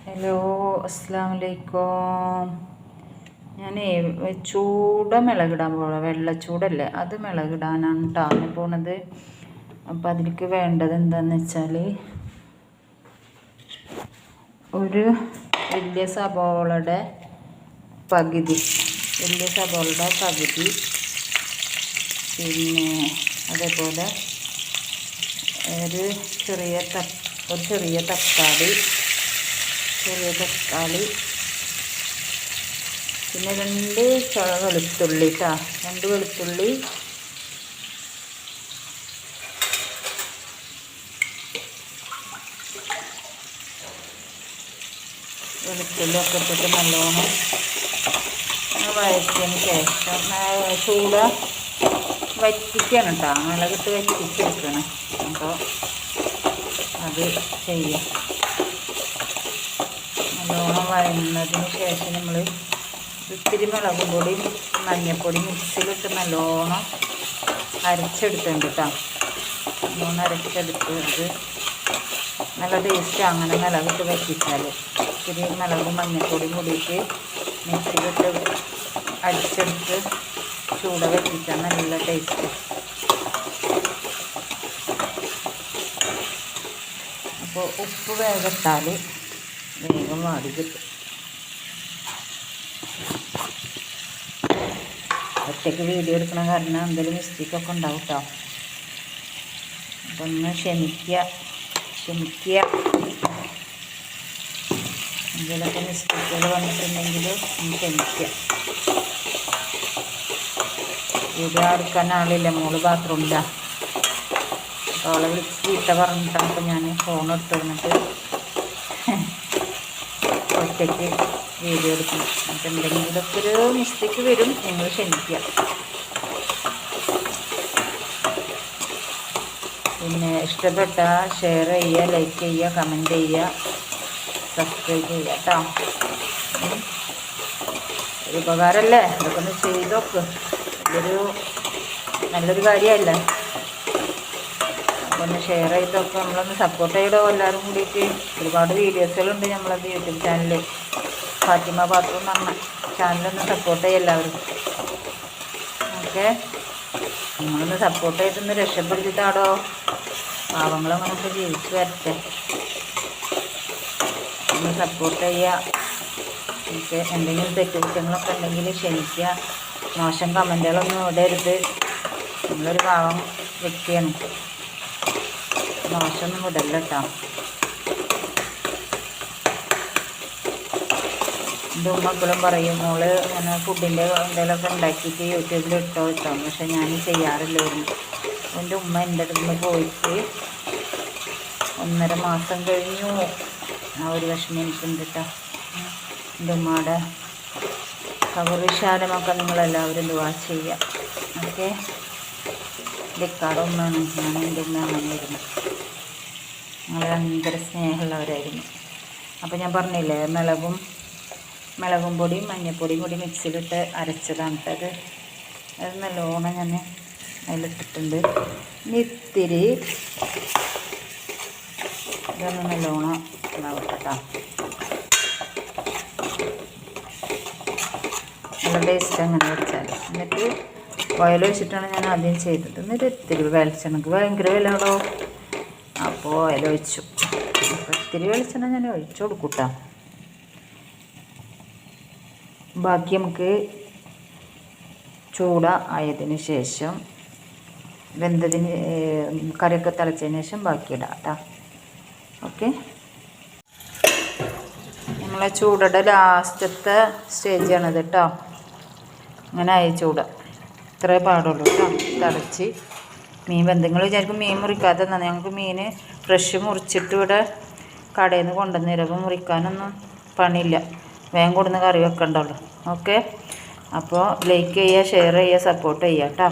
Hello, അസ്സലാമു അലൈക്കും. ഞാൻ ചൂട മിളകിടാൻ പോകണം. വെള്ളച്ചൂടല്ലേ, അത് മിളകിടാനാണ് കേട്ടോ പോണത്. അപ്പോൾ അതിലേക്ക് വേണ്ടത് എന്താണെന്ന് വെച്ചാൽ ഒരു വലിയ സബോളയുടെ പകുതി, പിന്നെ അതേപോലെ ഒരു ചെറിയ തക്കാളി, പിന്നെ രണ്ട് വെളുത്തുള്ളി കേട്ടോ, വെളുത്തുള്ളി ഒക്കെ ഇട്ടിട്ട് നല്ലോണം വഴറ്റിയതിന് ശേഷം ചൂട വറ്റിക്കണം കേട്ടോ, മുളകിട്ട് വറ്റിച്ചെടുക്കണം. അപ്പോൾ അത് ചെയ്യാം. നല്ലോണം വഴന്നതിന് ശേഷം നമ്മൾ ഇത്തിരി മുളകും പൊടിയും മഞ്ഞൾപ്പൊടി മിക്സിയിലിട്ട് നല്ലോണം അരച്ചെടുത്തുണ്ട് കേട്ടോ. നല്ലോണം അരച്ചെടുത്ത് അത് നല്ല ടേസ്റ്റ്. അങ്ങനെ മുളകിട്ട് വറ്റിച്ചാൽ ഇത്തിരി മുളകും മഞ്ഞൾപ്പൊടിയും കൂടിയിട്ട് മിക്സിയിലിട്ട് അടിച്ചെടുത്ത് ചൂട വറ്റിച്ചാൽ നല്ല ടേസ്റ്റ്. അപ്പോൾ ഉപ്പ് വേഗത്താൽ വേഗം വാടി കിട്ടും. ഒറ്റയ്ക്ക് വീഡിയോ എടുക്കണ കാരണം എന്തെങ്കിലും മിസ്റ്റേക്കൊക്കെ ഉണ്ടാവും കേട്ടോ. അപ്പം ഒന്ന് ക്ഷമിക്കുക. എന്തെങ്കിലുമൊക്കെ മിസ്റ്റേക്കുകൾ വന്നിട്ടുണ്ടെങ്കിൽ ഒന്ന് ക്ഷമിക്കുക. വീഡിയോ എടുക്കാൻ ആളില്ല, മോള് ബാത്റൂമിലാണ്. അപ്പോൾ അവളെ വിളിച്ച് ചീത്ത പറഞ്ഞിട്ടാണ് അപ്പോൾ ഞാൻ ഫോൺ എടുത്ത് വന്നിട്ട് ഒറ്റയ്ക്ക് വീഡിയോ എടുക്കണം. അപ്പോൾ എന്തെങ്കിലുമൊക്കെ ഒരു മിസ്റ്റേക്ക് വരും, നിങ്ങൾ ക്ഷമിക്കുക. പിന്നെ ഇഷ്ടപ്പെട്ടാൽ ഷെയർ ചെയ്യുക, ലൈക്ക് ചെയ്യുക, കമൻറ്റ് ചെയ്യുക, സബ്സ്ക്രൈബ് ചെയ്യുക കേട്ടോ. ഒരു ഉപകാരമല്ലേ, ഇതൊക്കെ ഒന്ന് ചെയ്തൊക്കെ. നല്ലൊരു കാര്യമല്ലേ. അപ്പോൾ ഒന്ന് ഷെയർ ചെയ്തൊക്കെ നമ്മളൊന്ന് സപ്പോർട്ട് ചെയ്തോ. എല്ലാവരും കൂടിയിട്ട് ഒരുപാട് വീഡിയോസുകളുണ്ട് നമ്മളത് യൂട്യൂബ് ചാനലിൽ. ഫാത്തിമ പാത്രം എന്ന് പറഞ്ഞ ചാനലൊന്ന് സപ്പോർട്ട് ചെയ്യുക എല്ലാവരും. ഓക്കെ, നിങ്ങളൊന്ന് സപ്പോർട്ട് ചെയ്തൊന്ന് രക്ഷപ്പെടുത്തിട്ടാടോ. പാവങ്ങളങ്ങനൊക്കെ ജീവിച്ച് വരട്ടെ. ഒന്ന് സപ്പോർട്ട് ചെയ്യുക. ഓക്കെ, എന്തെങ്കിലും തെറ്റുകുറ്റങ്ങളൊക്കെ ഉണ്ടെങ്കിൽ ക്ഷമിക്കുക. മോശം കമൻറ്റുകളൊന്നും ഇടരുത്. നമ്മളൊരു പാവം വ്യക്തിയാണ്, മോശമൊന്നും വിടല്ല കേട്ടോ. എൻ്റെ ഉമ്മ എപ്പോഴും പറയും, മോള് ഇങ്ങനെ ഫുഡിൻ്റെ എന്തെങ്കിലുമൊക്കെ ഉണ്ടാക്കിയിട്ട് യൂട്യൂബിൽ ഇട്ടോ. പക്ഷെ ഞാൻ ചെയ്യാറില്ലായിരുന്നു. എൻ്റെ ഉമ്മ എൻ്റെ അടുത്ത് നിന്ന് പോയിട്ട് 1.5 മാസം കഴിഞ്ഞു. ആ ഒരു വിഷമം എനിക്കുണ്ട് കേട്ടോ. എൻ്റെ ഉമ്മയുടെ ഖബറിശാലമൊക്കെ നിങ്ങളെല്ലാവരും ദുആ ചെയ്യുക. ഓക്കെ, ഇക്കാടെ ഉമ്മയാണ്, ഞാൻ എൻ്റെ ഉമ്മ അങ്ങനെയായിരുന്നു. ഞങ്ങൾ ഭയങ്കര സ്നേഹമുള്ളവരായിരുന്നു. അപ്പോൾ ഞാൻ പറഞ്ഞില്ലേ, മുളകും പൊടിയും മഞ്ഞൾപ്പൊടിയും കൂടി മിക്സിയിലിട്ട് അരച്ചതാണ് കേട്ടത്. അത് നല്ലോണം ഞാൻ അതിലിട്ടിട്ടുണ്ട്. ഇത്തിരി ഇതൊന്ന് നല്ലോണം ഉണ്ടാവും കേട്ടോ. നല്ല ടേസ്റ്റ് അങ്ങനെ വെച്ചാൽ. എന്നിട്ട് ഓയിൽ ഒഴിച്ചിട്ടാണ് ഞാൻ ആദ്യം ചെയ്തത്. എന്നിട്ട് ഇത്തിരി വെളിച്ചെണ്ണക്ക് ഭയങ്കര വിലയാണോ, അപ്പോൾ ഓയിൽ ഒഴിച്ചു. അപ്പോൾ ഇത്തിരി വെളിച്ചെണ്ണ ഞാൻ ഒഴിച്ചു കൊടുക്കും കേട്ടോ. ബാക്കി നമുക്ക് ചൂട ആയതിന് ശേഷം കറിയൊക്കെ തിളച്ചതിന് ശേഷം ബാക്കി ഇടാം കേട്ടോ. ഓക്കെ, നമ്മളെ ചൂടയുടെ ലാസ്റ്റത്തെ സ്റ്റേജാണിത് കേട്ടോ. അങ്ങനെ ആയി ചൂട, ഇത്രേ പാടുള്ളൂ കേട്ടോ. തിളച്ച് മീൻ എന്തെങ്കിലും വിചാരിക്കും മീൻ മുറിക്കാത്ത തന്നെ. ഞങ്ങൾക്ക് മീൻ ഫ്രഷ് മുറിച്ചിട്ട് ഇവിടെ കടയിൽ നിന്ന് കൊണ്ടുവന്ന് തരും. മുറിക്കാനൊന്നും പണിയില്ല, വേഗം കൊടുന്ന് കറി വെക്കണ്ടുള്ളൂ. ഓക്കെ, അപ്പോൾ ലൈക്ക് ചെയ്യുക, ഷെയർ ചെയ്യുക, സപ്പോർട്ട് ചെയ്യുക കേട്ടോ.